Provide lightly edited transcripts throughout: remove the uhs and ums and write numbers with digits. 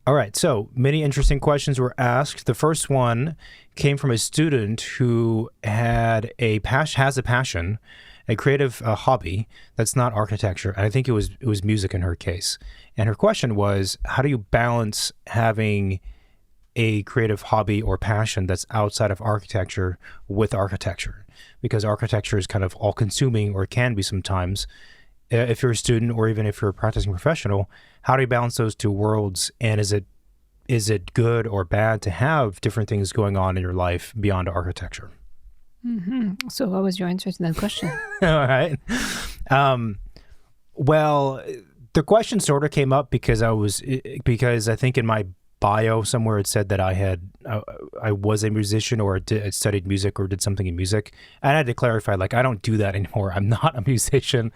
All right, so many interesting questions were asked. The first one came from a student who has a passion, a creative hobby that's not architecture, and I think it was music in her case. And her question was, how do you balance having a creative hobby or passion that's outside of architecture with architecture? Because architecture is kind of all-consuming, or can be sometimes. If you're a student or even if you're a practicing professional, how do you balance those two worlds? And is it good or bad to have different things going on in your life beyond architecture? Mm-hmm. So what was your answer to that question? All right. Well, the question sort of came up because I think in my bio somewhere it said that I was a musician or studied music or did something in music. And I had to clarify, like, I don't do that anymore. I'm not a musician.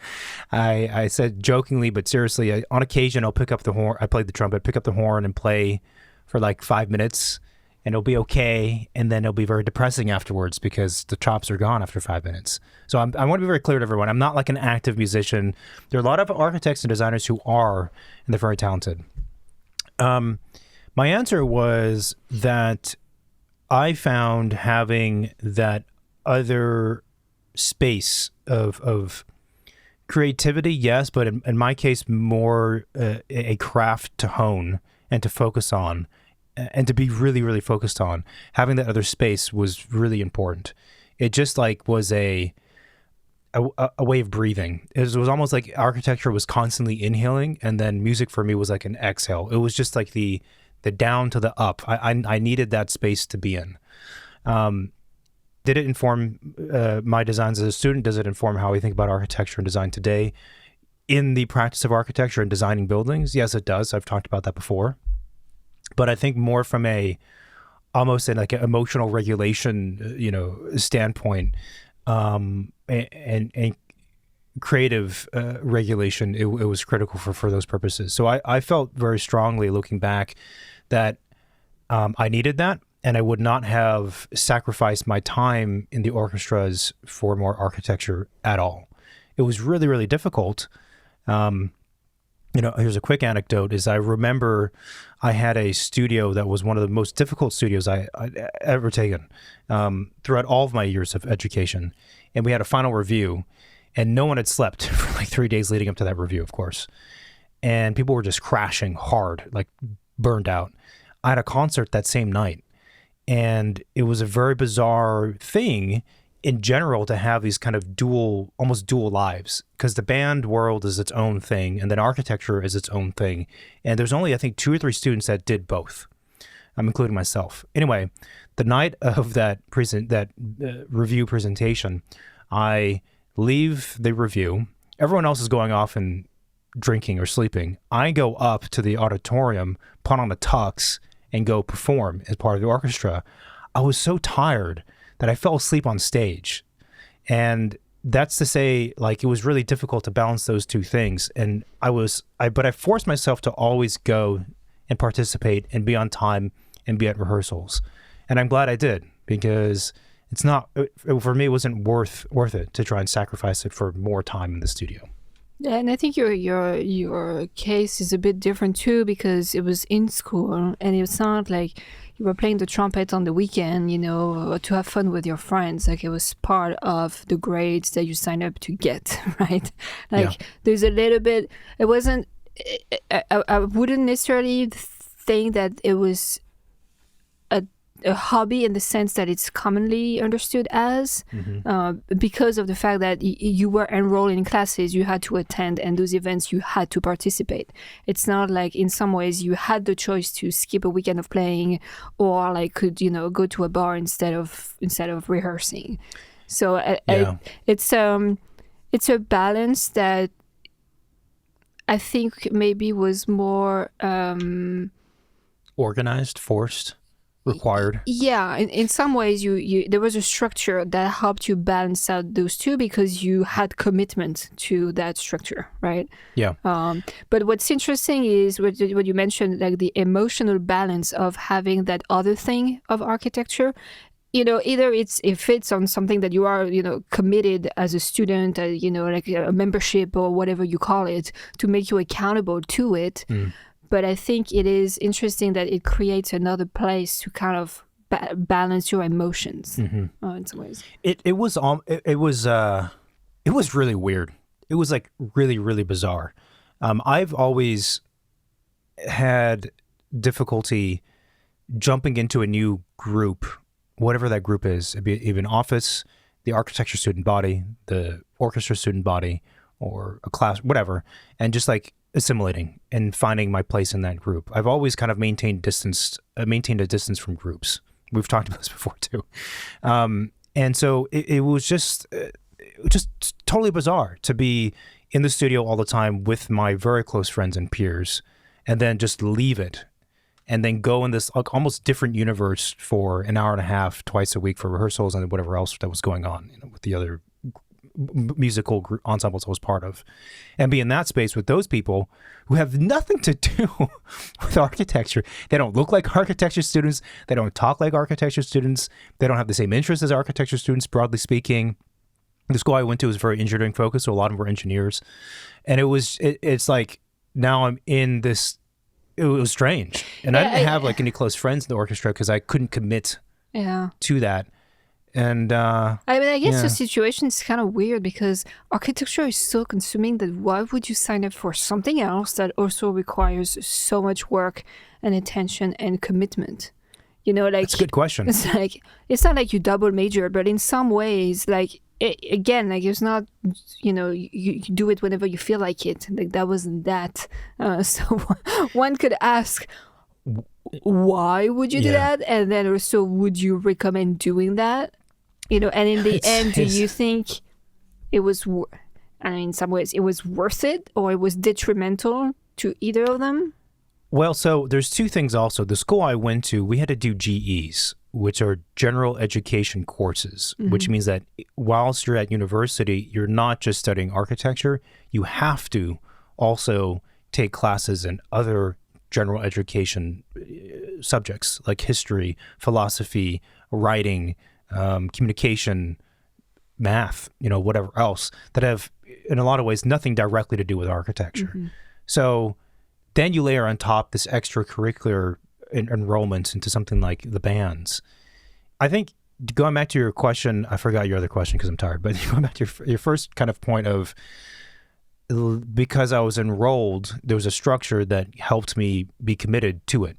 I said jokingly, but seriously, on occasion I'll pick up the horn. I played the trumpet, pick up the horn and play for like 5 minutes, and it'll be okay. And then it'll be very depressing afterwards because the chops are gone after 5 minutes. So I want to be very clear to everyone. I'm not like an active musician. There are a lot of architects and designers who are, and they're very talented. My answer was that I found having that other space of creativity, yes, but in my case, more a craft to hone and to focus on and to be really, really focused on. Having that other space was really important. It just like was a way of breathing. It was almost like architecture was constantly inhaling, and then music for me was like an exhale. It was just like the down to the up. I needed that space to be in. Did it inform my designs as a student? Does it inform how we think about architecture and design today in the practice of architecture and designing buildings? Yes, it does. I've talked about that before. But I think more from almost like an emotional regulation, standpoint, and creative regulation, it was critical for those purposes. So I felt very strongly looking back that I needed that, and I would not have sacrificed my time in the orchestras for more architecture at all. It was really, really difficult. Here's a quick anecdote, is I remember I had a studio that was one of the most difficult studios I'd ever taken throughout all of my years of education. And we had a final review, and no one had slept for like 3 days leading up to that review, of course. And people were just crashing hard, like burned out. I had a concert that same night, and it was a very bizarre thing in general to have these kind of almost dual lives, because the band world is its own thing, and then architecture is its own thing. And there's only, I think, 2 or 3 students that did both. I'm including myself. Anyway, the night of that review presentation, I leave the review. Everyone else is going off and drinking or sleeping. I go up to the auditorium, put on a tux, and go perform as part of the orchestra. I was so tired that I fell asleep on stage. And that's to say, like, it was really difficult to balance those two things. And but I forced myself to always go and participate and be on time and be at rehearsals. And I'm glad I did, because for me, it wasn't worth it to try and sacrifice it for more time in the studio. Yeah, and I think your case is a bit different too, because it was in school, and it's not like you were playing the trumpet on the weekend, to have fun with your friends. Like, it was part of the grades that you signed up to get, right? Like, There's a little bit. It wasn't. I wouldn't necessarily think that it was a hobby in the sense that it's commonly understood as, because of the fact that you were enrolled in classes you had to attend, and those events you had to participate. It's not like in some ways you had the choice to skip a weekend of playing, or like could go to a bar instead of rehearsing. So it's a balance that I think maybe was more organized, forced, required. Yeah, in some ways you there was a structure that helped you balance out those two, because you had commitment to that structure, right? Yeah. But what's interesting is what you mentioned, like the emotional balance of having that other thing of architecture. Either it fits on something that you are, committed as a student, like a membership or whatever you call it, to make you accountable to it. but I think it is interesting that it creates another place to kind of balance your emotions in some ways. It was really weird. It was like really, really bizarre. I've always had difficulty jumping into a new group, whatever that group is, it'd be even office, the architecture student body, the orchestra student body, or a class, whatever, and just like assimilating and finding my place in that group. I've always kind of maintained a distance from groups. We've talked about this before too. And so it was just totally bizarre to be in the studio all the time with my very close friends and peers, and then just leave it and then go in this like almost different universe for an hour and a half twice a week for rehearsals and whatever else that was going on, with the other musical ensembles I was part of, and be in that space with those people who have nothing to do with architecture. They don't look like architecture students. They don't talk like architecture students. They don't have the same interests as architecture students, broadly speaking. The school I went to was very engineering focused, so a lot of them were engineers. And it's like, now I'm in this, it was strange. And I didn't have like any close friends in the orchestra because I couldn't commit to that. And I guess the situation is kind of weird because architecture is so consuming that why would you sign up for something else that also requires so much work and attention and commitment? You know, like, that's a good question. It's not like you double major, but in some ways, like, again, like, it's not, you do it whenever you feel like it. Like, that wasn't that. So one could ask, why would you do that? And then also, would you recommend doing that? And in the end, do you think it was, in some ways, it was worth it, or it was detrimental to either of them? Well, so there's two things also. The school I went to, we had to do GEs, which are general education courses, which means that whilst you're at university, you're not just studying architecture. You have to also take classes in other general education subjects like history, philosophy, writing, communication, math, whatever else, that have, in a lot of ways, nothing directly to do with architecture. So then you layer on top this extracurricular enrollment into something like the bands. I think, going back to your question, I forgot your other question because I'm tired, but going back to your first kind of point of, because I was enrolled, there was a structure that helped me be committed to it.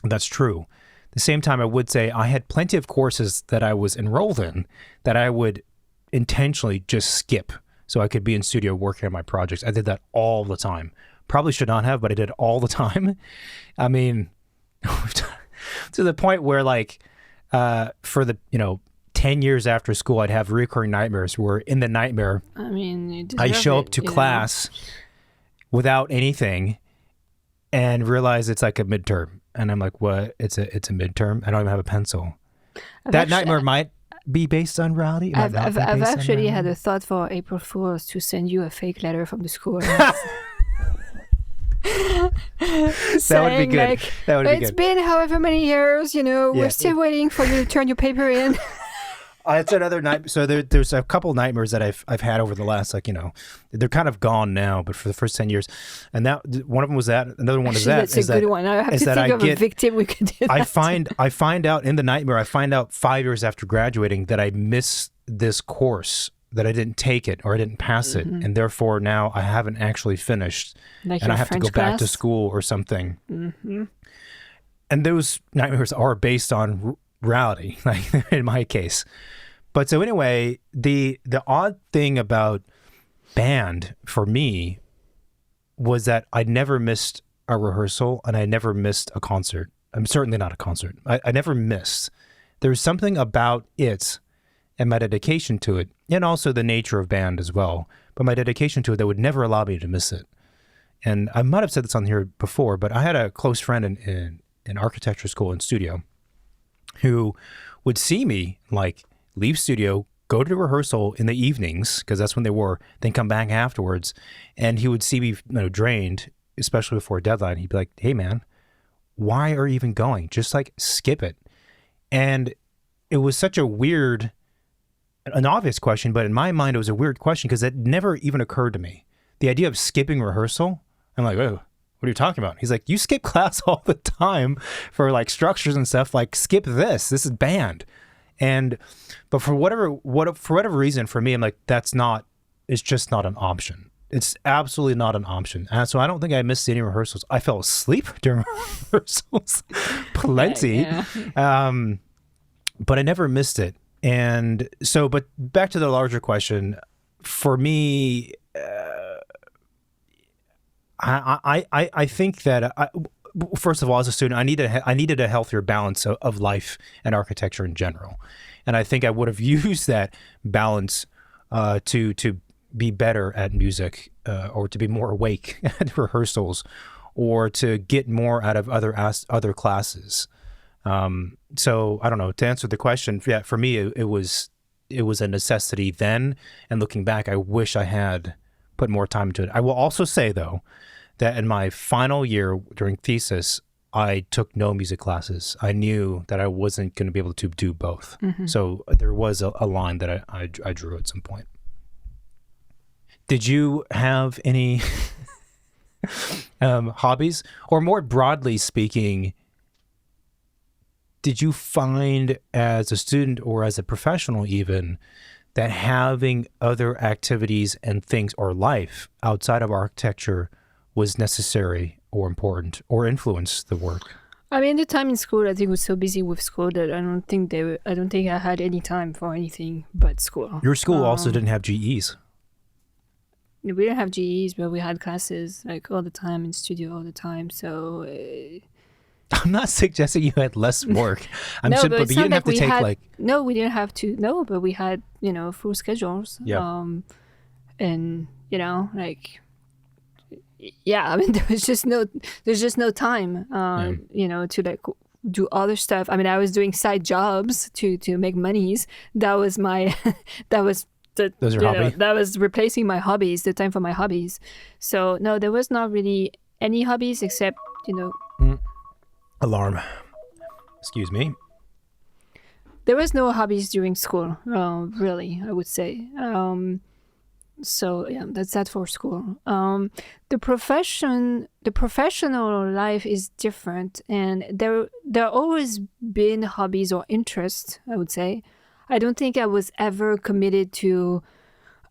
That's true. At the same time, I would say I had plenty of courses that I was enrolled in that I would intentionally just skip so I could be in studio working on my projects. I did that all the time. Probably should not have, but I did all the time. I mean, to the point where, like, for the 10 years after school, I'd have recurring nightmares where in the nightmare, I show up to class without anything and realize it's like a midterm. And I'm like, what? It's a midterm? I don't even have a pencil. That nightmare might be based on reality. I've actually had a thought for April Fools to send you a fake letter from the school. That would be good. Like, that would be it's good. been however many years, we're still waiting for you to turn your paper in. It's another nightmare. So there's a couple nightmares that I've had over the last, they're kind of gone now, but for the first 10 years. And that one of them was that. Another one is that. That's a good one. I have to think of a victim we could do that. I find out in the nightmare, 5 years after graduating that I missed this course, that I didn't take it or I didn't pass it. And therefore now I haven't actually finished. Like and I have French to go back class? to school or something. And those nightmares are based on reality, like in my case. But so anyway, the odd thing about band for me was that I never missed a rehearsal and I never missed a concert. I'm certainly not a concert. I never missed. There's something about it and my dedication to it, and also the nature of band as well, but my dedication to it that would never allow me to miss it. And I might have said this on here before, but I had a close friend in architecture school and studio who would see me like leave studio, go to rehearsal in the evenings, because that's when they were, then come back afterwards, and he would see me drained, especially before a deadline. He'd be like, hey man, why are you even going? Just like skip it. And it was such a weird, an obvious question, but in my mind it was a weird question because it never even occurred to me. The idea of skipping rehearsal, I'm like, oh, what are you talking about? He's like, you skip class all the time for like structures and stuff. Like, skip this. This is banned. But for whatever reason, for me, I'm like, it's just not an option. It's absolutely not an option. And so I don't think I missed any rehearsals. I fell asleep during rehearsals, plenty. Yeah. But I never missed it. And so, but back to the larger question, for me, I think that first of all, as a student, I needed a healthier balance of life and architecture in general, and I think I would have used that balance to be better at music, or to be more awake at rehearsals, or to get more out of other classes. So I don't know. To answer the question, yeah, for me, it was a necessity then, and looking back, I wish I had put more time into it. I will also say, though, that in my final year during thesis, I took no music classes. I knew that I wasn't going to be able to do both. Mm-hmm. So there was a line that I drew at some point. Did you have any hobbies? Or more broadly speaking, did you find as a student or as a professional even that having other activities and things or life outside of architecture was necessary or important or influenced the work? I mean, the time in school, I think, was so busy with school that I don't think I had any time for anything but school. Your school also didn't have GEs. We didn't have GEs, but we had classes like all the time in studio all the time. So I'm not suggesting you had less work. But you didn't have to take No, we didn't have to. No, but we had, full schedules. Yeah. And, yeah, I mean, there's just no time, to like do other stuff. I mean, I was doing side jobs to make monies. That was my, those are hobby. That was replacing my hobbies, the time for my hobbies. So no, there was not really any hobbies except, Alarm. Excuse me. There was no hobbies during school, really, I would say. So yeah, that's that for school. The professional life is different, and there always been hobbies or interests, I would say. I don't think I was ever committed to,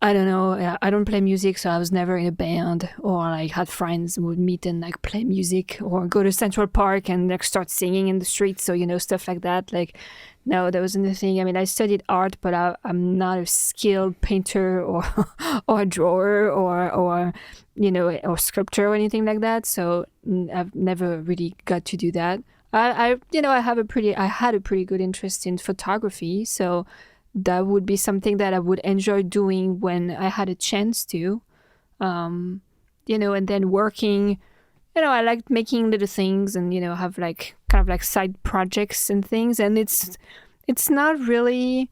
I don't know, I don't play music, so I was never in a band, or like had friends who would meet and like play music or go to Central Park and like start singing in the streets. So, stuff like that. Like, no, that wasn't the thing. I mean, I studied art, but I'm not a skilled painter or or a drawer or sculptor or anything like that. So I've never really got to do that. I had a pretty good interest in photography, so that would be something that I would enjoy doing when I had a chance to, and then working, I liked making little things and, have like kind of like side projects and things. And it's not really,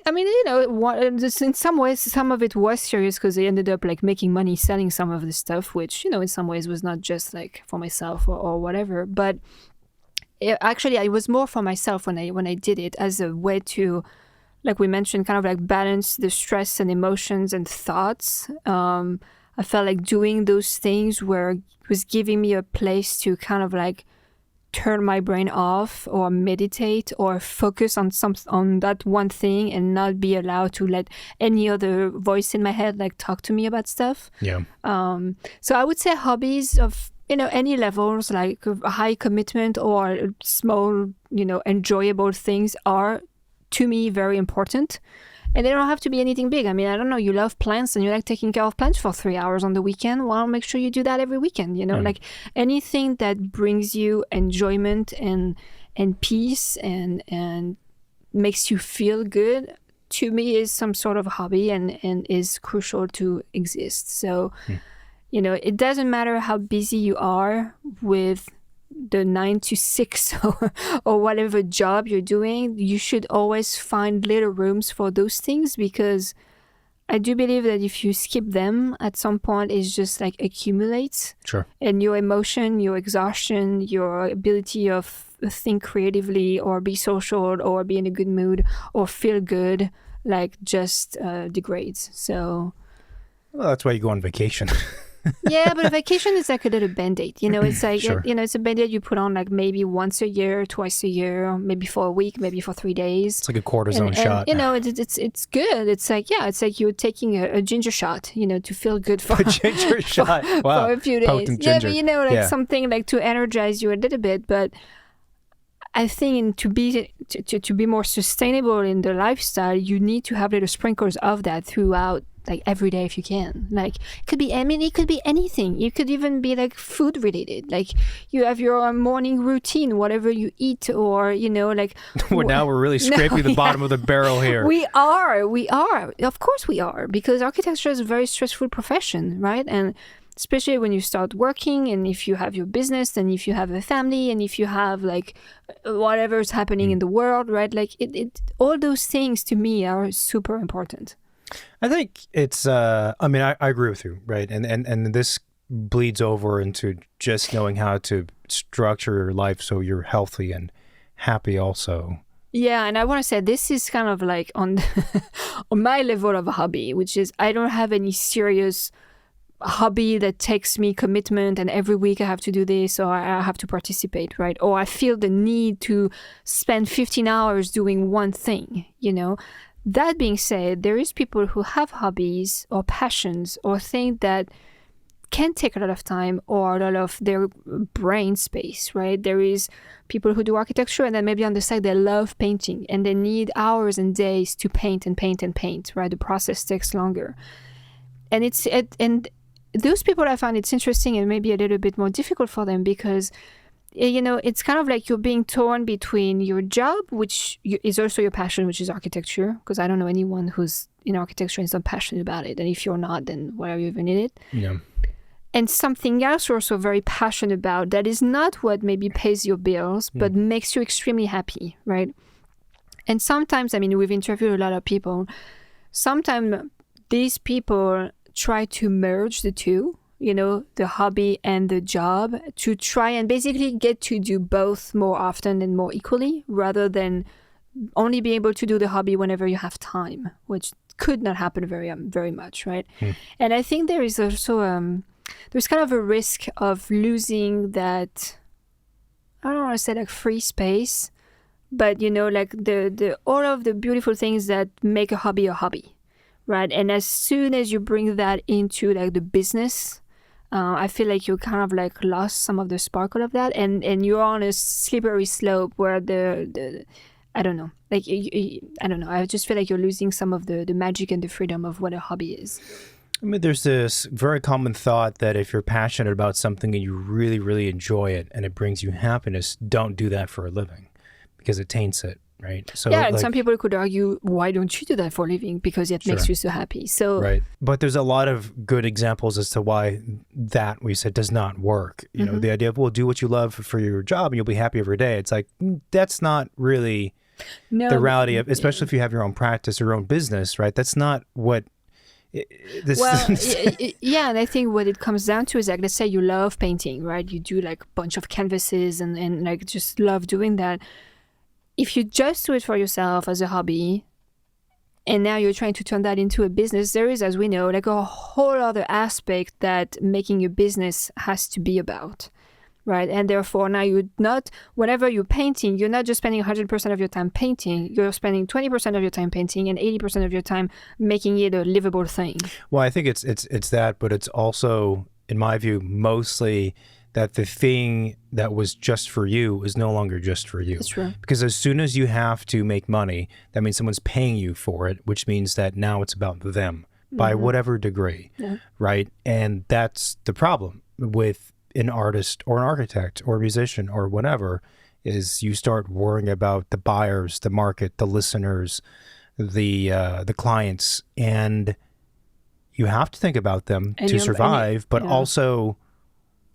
I mean, in some ways, some of it was serious because I ended up like making money selling some of the stuff, which, in some ways was not just like for myself or whatever. But actually, it was more for myself when I did it as a way to, like we mentioned, kind of like balance the stress and emotions and thoughts. I felt like doing those things was giving me a place to kind of like turn my brain off or meditate or focus on that one thing and not be allowed to let any other voice in my head like talk to me about stuff. Yeah. So I would say hobbies of any levels, like high commitment or small, enjoyable things are to me very important. And they don't have to be anything big. I mean, I don't know, you love plants and you like taking care of plants for 3 hours on the weekend. Well, make sure you do that every weekend, like anything that brings you enjoyment and peace and makes you feel good, to me is some sort of hobby and is crucial to exist. So, it doesn't matter how busy you are with the 9 to 6 or whatever job you're doing, you should always find little rooms for those things, because I do believe that if you skip them at some point, it just like accumulates. Sure. And your emotion, your exhaustion, your ability of think creatively or be social or be in a good mood or feel good, like just degrades. So well, that's why you go on vacation. Yeah, but a vacation is like a little band-aid. It's like, Sure. it's a band-aid you put on like maybe once a year, twice a year, maybe for a week, maybe for 3 days. It's like a cortisone And shot. it's good. It's like, yeah, it's like you're taking a ginger shot, to feel good for A ginger shot. Wow. for a few days. Potent Yeah, ginger. but like Yeah. something like to energize you a little bit. But I think to be more sustainable in the lifestyle, you need to have little sprinkles of that throughout, like every day if you can. Like it could be anything. It could even be like food related. Like you have your morning routine, whatever you eat, or like. Well, now we're really scraping the bottom of the barrel here. We are. Of course we are, because architecture is a very stressful profession, right? And especially when you start working, and if you have your business, and if you have a family, and if you have like whatever is happening in the world, right? Like it all those things to me are super important. I think it's, I mean, I agree with you, right? And this bleeds over into just knowing how to structure your life so you're healthy and happy also. Yeah, and I want to say this is kind of like on on my level of a hobby, which is I don't have any serious hobby that takes me commitment and every week I have to do this, or I have to participate, right? Or I feel the need to spend 15 hours doing one thing, That being said, there is people who have hobbies or passions or things that can take a lot of time or a lot of their brain space, right? There is people who do architecture, and then maybe on the side they love painting and they need hours and days to paint and paint and paint, right? The process takes longer. And and those people, I find it's interesting and maybe a little bit more difficult for them, because it's kind of like you're being torn between your job, which is also your passion, which is architecture, because I don't know anyone who's in architecture and is not passionate about it. And if you're not, then why are you even in it? Yeah. And something else you're also very passionate about that is not what maybe pays your bills, but makes you extremely happy, right? And sometimes, I mean, we've interviewed a lot of people. Sometimes these people try to merge the two, the hobby and the job, to try and basically get to do both more often and more equally, rather than only be able to do the hobby whenever you have time, which could not happen very much, right? And I think there is also there's kind of a risk of losing that, I don't want to say like free space, but like the all of the beautiful things that make a hobby, right? And as soon as you bring that into like the business, I feel like you kind of like lost some of the sparkle of that, and you're on a slippery slope where the I don't know, like I don't know. I just feel like you're losing some of the magic and the freedom of what a hobby is. I mean, there's this very common thought that if you're passionate about something and you really, really enjoy it and it brings you happiness, don't do that for a living because it taints it, right? So, yeah, and some people could argue, why don't you do that for a living? Because it makes you so happy. So right. But there's a lot of good examples as to why that, we said, does not work. You know, the idea of, well, do what you love for your job and you'll be happy every day. It's like, that's not really the reality of, especially if you have your own practice or your own business, right? That's not what... yeah, and I think what it comes down to is, like, let's say you love painting, right? You do like a bunch of canvases and like just love doing that. If you just do it for yourself as a hobby, and now you're trying to turn that into a business, there is, as we know, like a whole other aspect that making a business has to be about. Right. And therefore, now whenever you're painting, you're not just spending 100% of your time painting, you're spending 20% of your time painting and 80% of your time making it a livable thing. Well, I think it's that, but it's also, in my view, mostly that the thing that was just for you is no longer just for you. That's true. Because as soon as you have to make money, that means someone's paying you for it, which means that now it's about them by whatever degree. Yeah. Right. And that's the problem with an artist or an architect or a musician or whatever, is you start worrying about the buyers, the market, the listeners, the clients, and you have to think about them to survive, but also,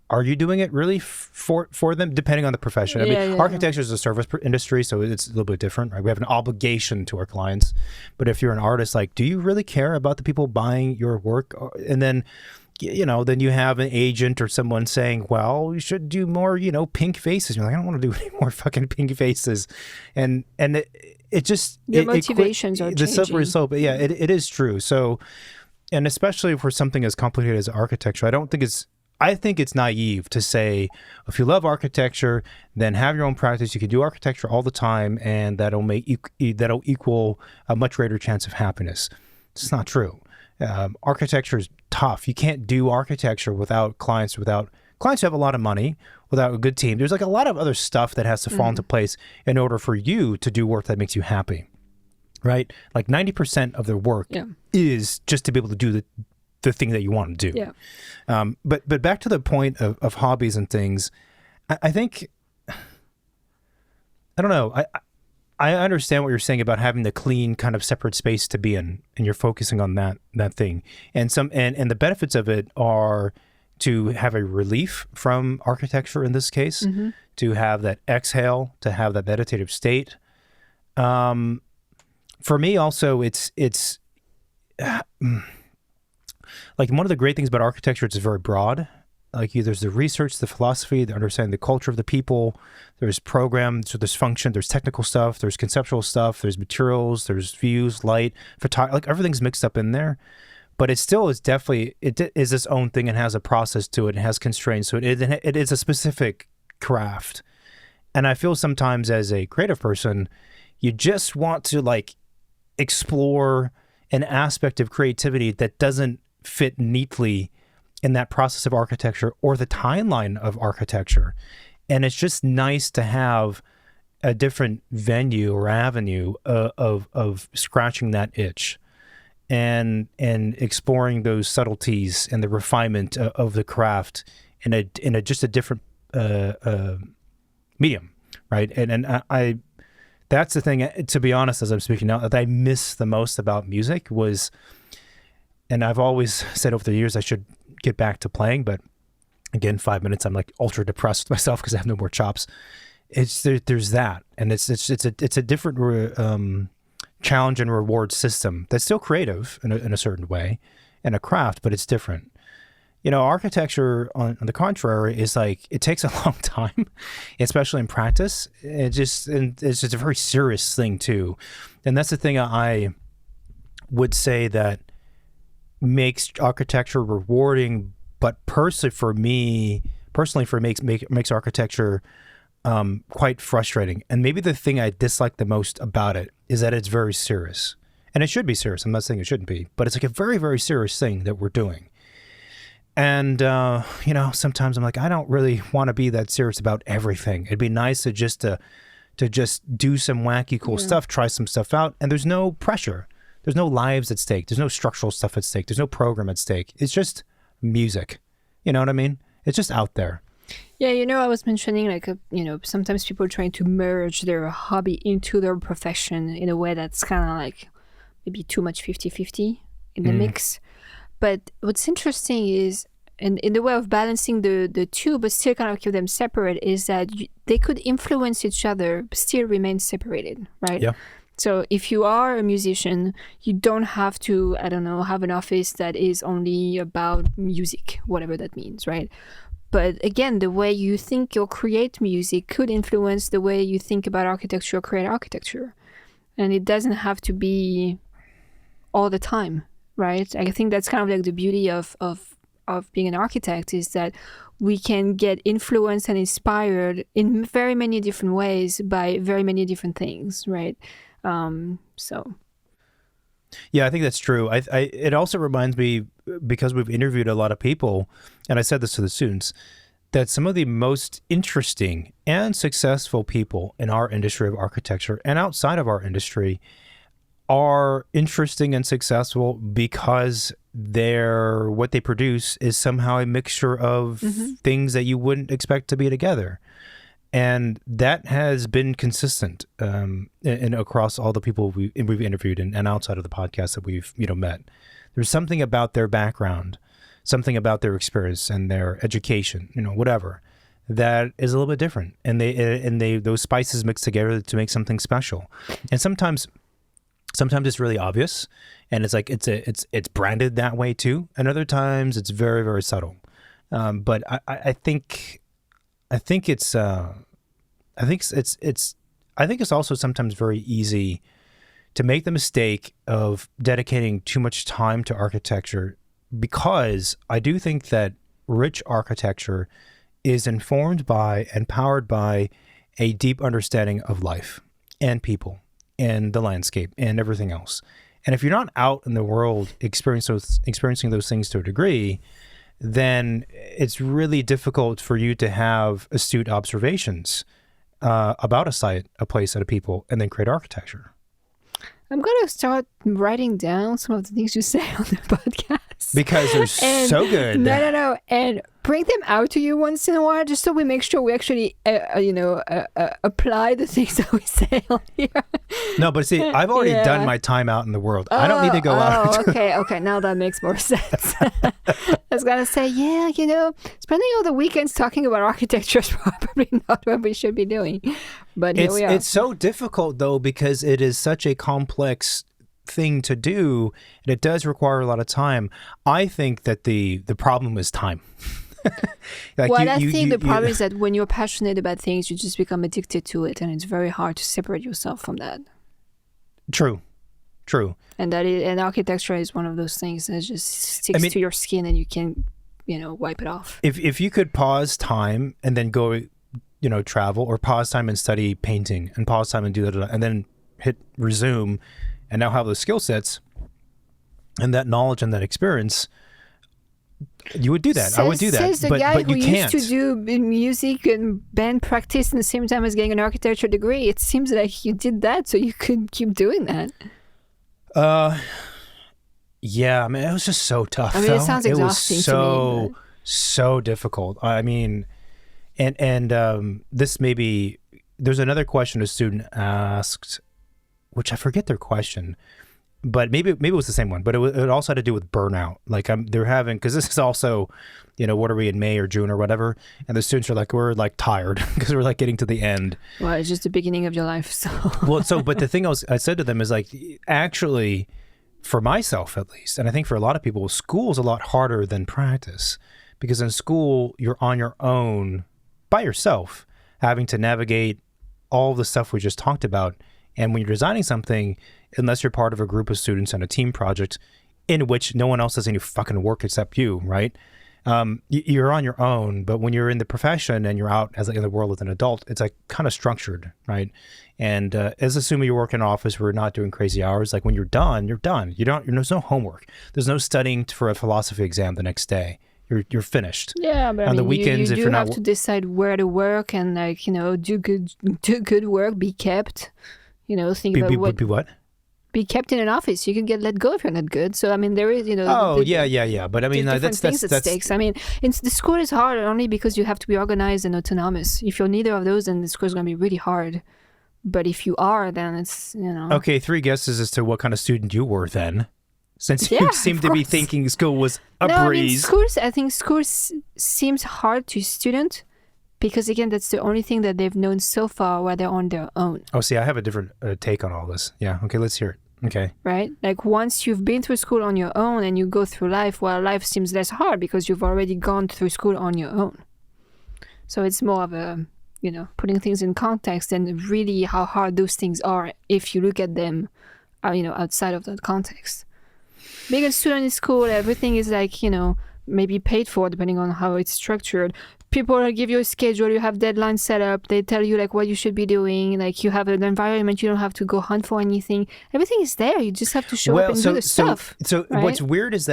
are you doing it really for them, depending on the profession? I mean, architecture is a service industry, so it's a little bit different, right? We have an obligation to our clients, but if you're an artist, like, do you really care about the people buying your work? And then, then you have an agent or someone saying, well, you should do more, pink faces. You're like, I don't want to do any more fucking pink faces. And it just... Your motivations are changing. The slippery slope, yeah, it is true. So And especially for something as complicated as architecture, I think it's naive to say, if you love architecture, then have your own practice. You can do architecture all the time, and that'll equal a much greater chance of happiness. It's not true. Architecture is tough. You can't do architecture without clients who have a lot of money, without a good team. There's like a lot of other stuff that has to fall into place in order for you to do work that makes you happy, right? Like 90% of their work is just to be able to do the thing that you want to do. Yeah. But back to the point of hobbies and things, I think, I don't know. I understand what you're saying about having the clean kind of separate space to be in, and you're focusing on that thing. And the benefits of it are to have a relief from architecture in this case, to have that exhale, to have that meditative state. For me also, it's like one of the great things about architecture, it's very broad. Like there's the research, the philosophy, the understanding the culture of the people. There's program, so there's function, there's technical stuff, there's conceptual stuff, there's materials, there's views, light, photography, like everything's mixed up in there. But it still is definitely, it is its own thing and has a process to it and has constraints. So it is a specific craft. And I feel sometimes as a creative person, you just want to like explore an aspect of creativity that doesn't fit neatly in that process of architecture or the timeline of architecture. And it's just nice to have a different venue or avenue of scratching that itch and exploring those subtleties and the refinement of the craft in a just a different medium, right? And I that's the thing, to be honest, as I'm speaking now, that I miss the most about music was, and I've always said over the years I should get back to playing, but again, 5 minutes, I'm like ultra depressed with myself because I have no more chops. There's that, and it's a different challenge and reward system that's still creative in a certain way, and a craft, but it's different. You know, architecture, on the contrary, is like, it takes a long time, especially in practice. It's just a very serious thing too, and that's the thing I would say that makes architecture rewarding, but personally for me makes architecture quite frustrating. And maybe the thing I dislike the most about it is that it's very serious, and it should be serious. I'm not saying it shouldn't be, but it's like a very, very serious thing that we're doing. And you know, sometimes I'm like, I don't really want to be that serious about everything. It'd be nice to just do some wacky cool stuff, try some stuff out, and there's no pressure. There's no lives at stake. There's no structural stuff at stake. There's no program at stake. It's just music. You know what I mean? It's just out there. Yeah, you know, I was mentioning like, sometimes people are trying to merge their hobby into their profession in a way that's kind of like maybe too much 50-50 in the mix. But what's interesting is, and in the way of balancing the two, but still kind of keep them separate, is that they could influence each other, but still remain separated, right? Yeah. So if you are a musician, you don't have to, I don't know, have an office that is only about music, whatever that means, right? But again, the way you think or create music could influence the way you think about architecture or create architecture. And it doesn't have to be all the time, right? I think that's kind of like the beauty of being an architect, is that we can get influenced and inspired in very many different ways by very many different things, right? So yeah, I think that's true. It also reminds me, because we've interviewed a lot of people, and I said this to the students, that some of the most interesting and successful people in our industry of architecture and outside of our industry are interesting and successful because what they produce is somehow a mixture of things that you wouldn't expect to be together. And that has been consistent and across all the people we've interviewed and outside of the podcast that we've met. There's something about their background, something about their experience and their education, whatever, that is a little bit different. And those spices mix together to make something special. And sometimes it's really obvious, and it's like it's branded that way too. And other times it's very, very subtle. But I think it's also sometimes very easy to make the mistake of dedicating too much time to architecture, because I do think that rich architecture is informed by and powered by a deep understanding of life and people and the landscape and everything else. And if you're not out in the world experiencing those things to a degree, then it's really difficult for you to have astute observations about a site, a place, and a people, and then create architecture. I'm going to start writing down some of the things you say on the podcast. Because they're so good. No. And bring them out to you once in a while, just so we make sure we actually, apply the things that we say on here. No, but see, I've already done my time out in the world. I don't need to go out. Okay. Now that makes more sense. I was going to say, spending all the weekends talking about architecture is probably not what we should be doing. But here we are. It's so difficult, though, because it is such a complex thing to do, and it does require a lot of time. I think that the problem is time. I think the problem is that when you're passionate about things, you just become addicted to it, and it's very hard to separate yourself from that. True. And architecture is one of those things that just sticks to your skin, and you can, wipe it off. If you could pause time and then go, travel, or pause time and study painting, and pause time and do that, and then hit resume, and now have those skill sets and that knowledge and that experience, you would do that. I would do that. Says the guy who used to do music and band practice at the same time as getting an architecture degree. It seems like you did that so you could keep doing that. Yeah, it was just so tough. It sounds exhausting to me. So difficult. And this there's another question a student asked, which I forget their question, but maybe it was the same one, but it also had to do with burnout. Like they're having, because this is also, what are we in May or June or whatever, and the students are like, we're like tired because we're like getting to the end. Well, it's just the beginning of your life, so. But the thing I said to them is like, actually, for myself at least, and I think for a lot of people, school is a lot harder than practice, because in school you're on your own by yourself, having to navigate all the stuff we just talked about. And when you're designing something, unless you're part of a group of students on a team project in which no one else does any fucking work except you, right? You're on your own. But when you're in the profession and you're out in the world as an adult, it's like kind of structured, right? And as assuming you work in an office where you're not doing crazy hours, like when you're done, you're done. There's no homework. There's no studying for a philosophy exam the next day. You're finished. Yeah, but on the weekends, you have to decide where to work and do good work, be kept. Think about what? Be kept in an office. You can get let go if you're not good. So there is, yeah. But that's things at stakes. The school is hard only because you have to be organized and autonomous. If you're neither of those, then the school is going to be really hard. But if you are, then it's Okay, 3 guesses as to what kind of student you were then, since you seem to be thinking school was a breeze. I think schools seems hard to students. Because again, that's the only thing that they've known so far where they're on their own. Oh, see, I have a different take on all this. Yeah, okay, let's hear it. Okay. Right? Like once you've been through school on your own and you go through life, life seems less hard because you've already gone through school on your own. So it's more of a, putting things in context and really how hard those things are if you look at them, outside of that context. Being a student in school, everything is like, maybe paid for depending on how it's structured. People give you a schedule, you have deadlines set up, they tell you like what you should be doing, like you have an environment, you don't have to go hunt for anything. Everything is there, you just have to show up and do the stuff. So right? What's weird is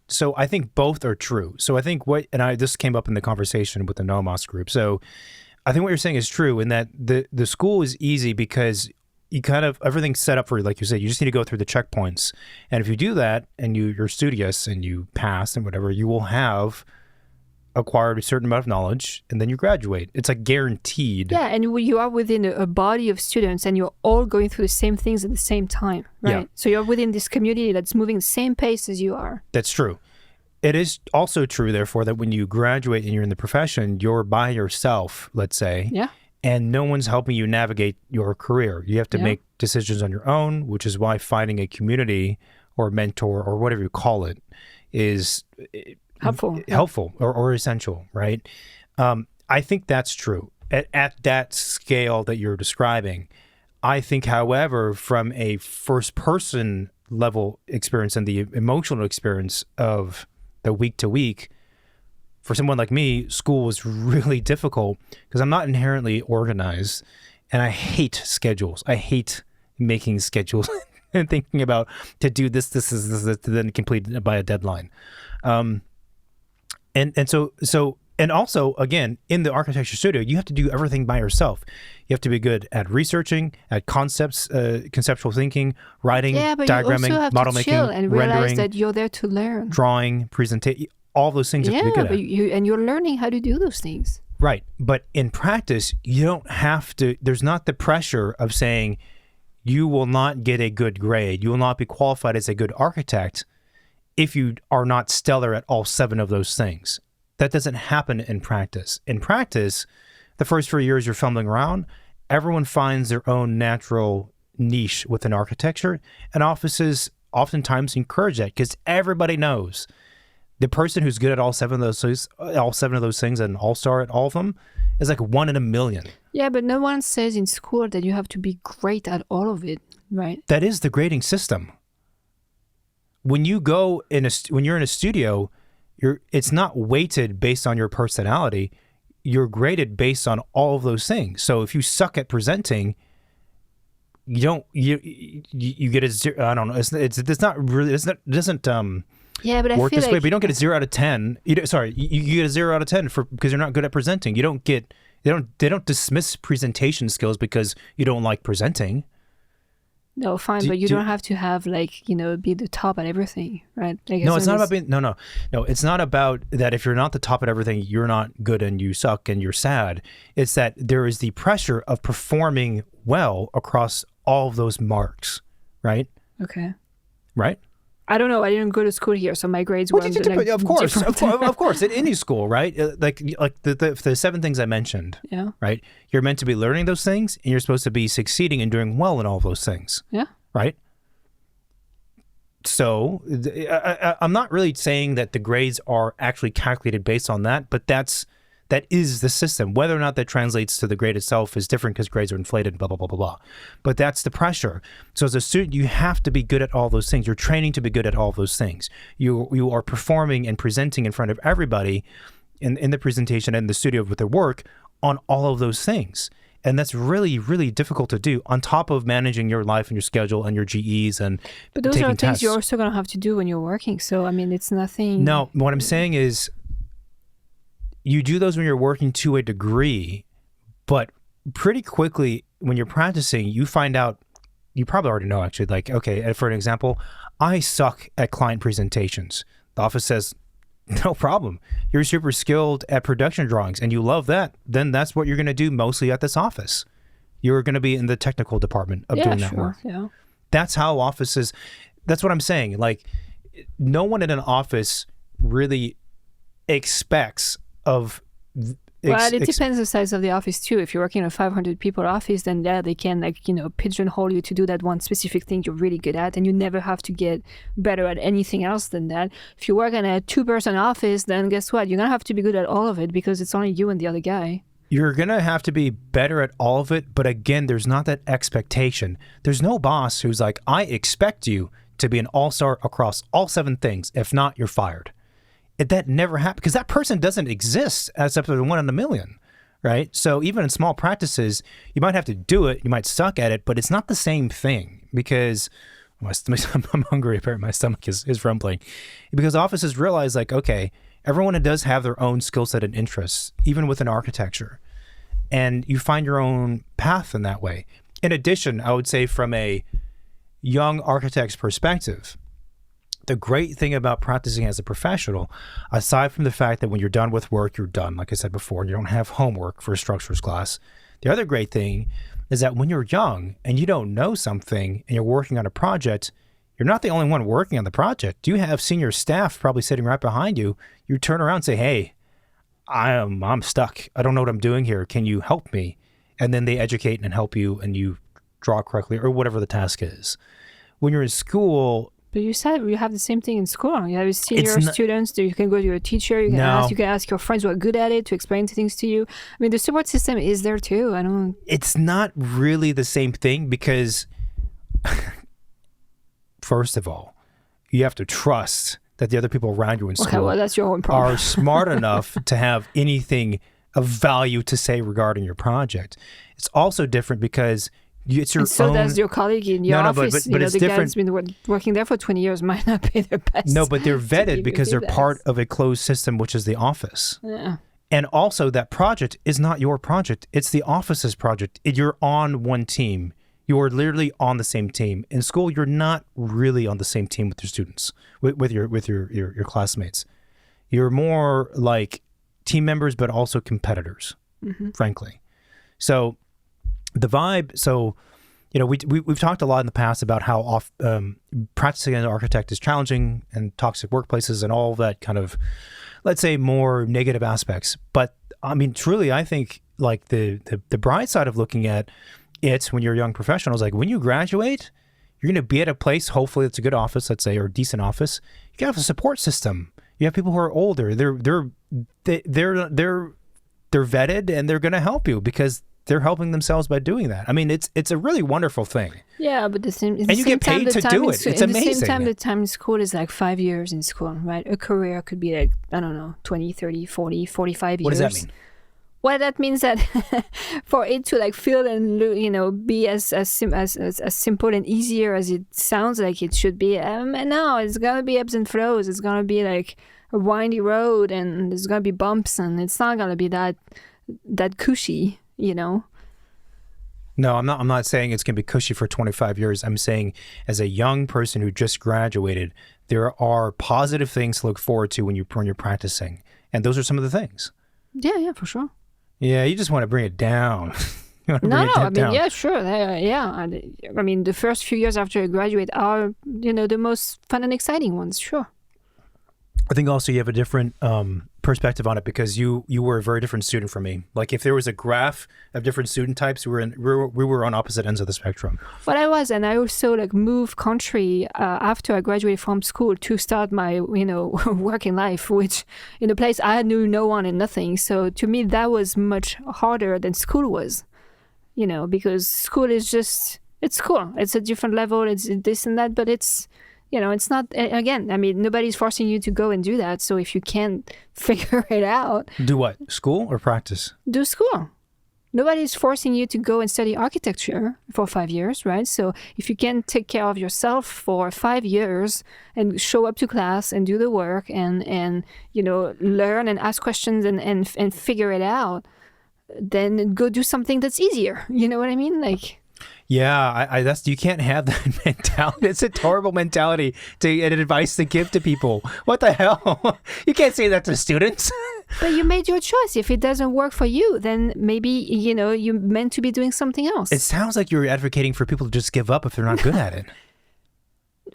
so I think both are true. So I think this came up in the conversation with the Nomos group. So I think what you're saying is true in that the school is easy because you kind of, everything's set up for you, like you said, you just need to go through the checkpoints. And if you do that and you're studious and you pass and whatever, you will have acquired a certain amount of knowledge and then you graduate. It's like guaranteed. Yeah, and you are within a body of students and you're all going through the same things at the same time, right? Yeah. So you're within this community that's moving the same pace as you are. That's true. It is also true, therefore, that when you graduate and you're in the profession, you're by yourself, let's say. Yeah. And no one's helping you navigate your career. You have to make decisions on your own, which is why finding a community or mentor or whatever you call it is helpful or essential, right? I think that's true. At that scale that you're describing, I think, however, from a first person level experience and the emotional experience of the week to week, for someone like me, school was really difficult because I'm not inherently organized and I hate schedules. I hate making schedules and thinking about to do this, to then complete it by a deadline. And also, again, in the architecture studio, you have to do everything by yourself. You have to be good at researching, at concepts, conceptual thinking, writing, but diagramming, you also have model to making, chill and realize rendering, that you're there to learn. drawing, presentation, all those things you have to be good at. And you're learning how to do those things. Right. But in practice, you don't have to, there's not the pressure of saying you will not get a good grade. You will not be qualified as a good architect if you are not stellar at all 7 of those things. That doesn't happen in practice. In practice, the first 3 years you're fumbling around, everyone finds their own natural niche within architecture, and offices oftentimes encourage that because everybody knows the person who's good at all 7 of those things and all-star at all of them is like 1 in a million. Yeah, but no one says in school that you have to be great at all of it, right? That is the grading system. When you go when you're in a studio, it's not weighted based on your personality. You're graded based on all of those things. So if you suck at presenting, you get a 0. I don't know. It's not really. It doesn't yeah, but I work feel this like way. But you don't get a 0 out of 10. You get a 0 out of 10 because you're not good at presenting. You don't get. They don't dismiss presentation skills because you don't like presenting. No, fine, but you don't have to have be the top at everything, right? No, it's not about being. No, it's not about that. If you're not the top at everything, you're not good and you suck and you're sad. It's that there is the pressure of performing well across all of those marks, right? Okay. Right. I don't know. I didn't go to school here, so my grades were of course, at any school, right? Like the 7 things I mentioned. Yeah. Right. You're meant to be learning those things, and you're supposed to be succeeding and doing well in all of those things. Yeah. Right. So I'm not really saying that the grades are actually calculated based on that, but that is the system. Whether or not that translates to the grade itself is different because grades are inflated, blah, blah, blah, blah, blah. But that's the pressure. So as a student, you have to be good at all those things. You're training to be good at all those things. You are performing and presenting in front of everybody in the presentation and the studio with their work on all of those things. And that's really, really difficult to do on top of managing your life and your schedule and your GEs and But those taking are things tests. you're also going to have to do when you're working. So, I mean, it's nothing. No, what I'm saying is you do those when you're working to a degree, but pretty quickly when you're practicing, you find out, you probably already know actually, like, okay, for an example, I suck at client presentations. The office says, no problem. You're super skilled at production drawings and you love that. Then that's what you're going to do mostly at this office. You're going to be in the technical department of doing that work. Yeah. That's how offices, that's what I'm saying. Like, no one in an office really expects of well, it depends the size of the office too. If you're working in a 500 people office, then they can pigeonhole you to do that one specific thing you're really good at, and you never have to get better at anything else than that. If you work in a 2-person office, then guess what? You're gonna have to be good at all of it because it's only you and the other guy. You're gonna have to be better at all of it, but again, there's not that expectation. There's no boss who's like, I expect you to be an all-star across all 7 things. If not, you're fired. That never happened because that person doesn't exist except for 1 in a million, right? So even in small practices, you might have to do it, you might suck at it, but it's not the same thing because I'm hungry. Apparently my stomach is rumbling. Because offices realize like, okay, everyone does have their own skill set and interests, even within architecture. And you find your own path in that way. In addition, I would say from a young architect's perspective, the great thing about practicing as a professional, aside from the fact that when you're done with work, you're done, like I said before, and you don't have homework for a structures class. The other great thing is that when you're young and you don't know something and you're working on a project, you're not the only one working on the project. You have senior staff probably sitting right behind you. You turn around and say, hey, I'm stuck. I don't know what I'm doing here. Can you help me? And then they educate and help you and you draw correctly or whatever the task is. When you're in school, But you said you have the same thing in school. You have senior It's not- students that you can go to your teacher. You can No. ask. You can ask your friends who are good at it to explain things to you. I mean, the support system is there too. I don't. It's not really the same thing because, first of all, you have to trust that the other people around you in school Okay, well, that's your own problem. are smart enough to have anything of value to say regarding your project. It's also different because it's your And so own. does your colleague in your No, but office. it's the guy different. that's been working there for 20 years might not be the best. No, but they're to give vetted you because they're feedbacks. part of a closed system, which is the office. Yeah. And also, that project is not your project; it's the office's project. You're on one team. You are literally on the same team. In school, you're not really on the same team with your students, with your classmates. You're more like team members, but also competitors, frankly. So the vibe. So we've talked a lot in the past about how practicing as an architect is challenging and toxic workplaces and all that kind of, let's say, more negative aspects. But I mean, truly, I think like the bright side of looking at it when you're a young professional is like when you graduate, you're going to be at a place, hopefully it's a good office, let's say, or a decent office. You have a support system. You have people who are older. They're vetted and they're going to help you because they're helping themselves by doing that. I mean, it's a really wonderful thing. Yeah, but And you get paid to do it. It's At the same amazing. time, the time in school is like 5 years in school, right? A career could be like, I don't know, 20, 30, 40, 45 years. What does that mean? Well, that means that for it to like feel and be as simple and easier as it sounds like it should be. And no, it's gonna be ebbs and flows. It's gonna be like a windy road, and there's gonna be bumps, and it's not gonna be that cushy, No, I'm not saying it's going to be cushy for 25 years. I'm saying as a young person who just graduated, there are positive things to look forward to when you're practicing. And those are some of the things. Yeah, for sure. Yeah, you just want to bring it down. You want to bring it I mean, down. yeah, sure. I mean, the first few years after I graduate are, the most fun and exciting ones, sure. I think also you have a different perspective on it because you were a very different student from me. Like if there was a graph of different student types, we were on opposite ends of the spectrum. Well, I was, and I also like moved country after I graduated from school to start my working life, which in a place I knew no one and nothing. So to me, that was much harder than school was, because school is it's school. It's a different level. It's this and that, but it's. It's not, again, I mean, nobody's forcing you to go and do that. So if you can't figure it out. Do what? School or practice? Do school. Nobody's forcing you to go and study architecture for 5 years, right? So if you can take care of yourself for 5 years and show up to class and do the work and learn and ask questions and figure it out, then go do something that's easier. You know what I mean? Like... Yeah, that's you can't have that mentality. It's a horrible mentality and advice to give to people. What the hell? You can't say that to students. But you made your choice. If it doesn't work for you, then maybe, you're meant to be doing something else. It sounds like you're advocating for people to just give up if they're not good at it.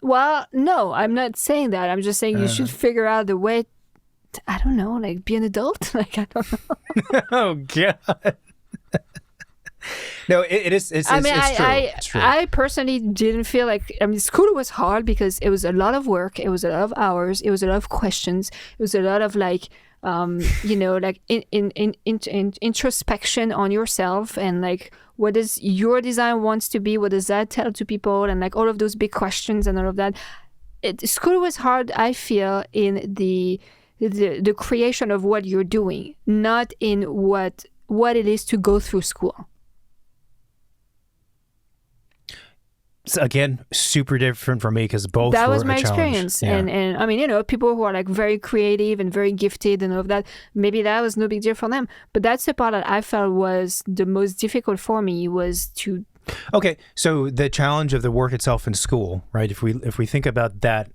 Well, no, I'm not saying that. I'm just saying you should figure out the way, I don't know, like be an adult. Like, I don't know. Oh, God. No, it's true. It's true. I personally didn't feel like, school was hard because it was a lot of work. It was a lot of hours. It was a lot of questions. It was a lot of like, like introspection on yourself and like, what does your design wants to be? What does that tell to people? And like all of those big questions and all of that. School was hard, I feel, in the creation of what you're doing, not in what it is to go through school. So again, super different for me because both that were was my a challenge. experience. Yeah. And I mean, people who are like very creative and very gifted and all of that, maybe that was no big deal for them. But that's the part that I felt was the most difficult for me was to... Okay, so the challenge of the work itself in school, right? If we think about that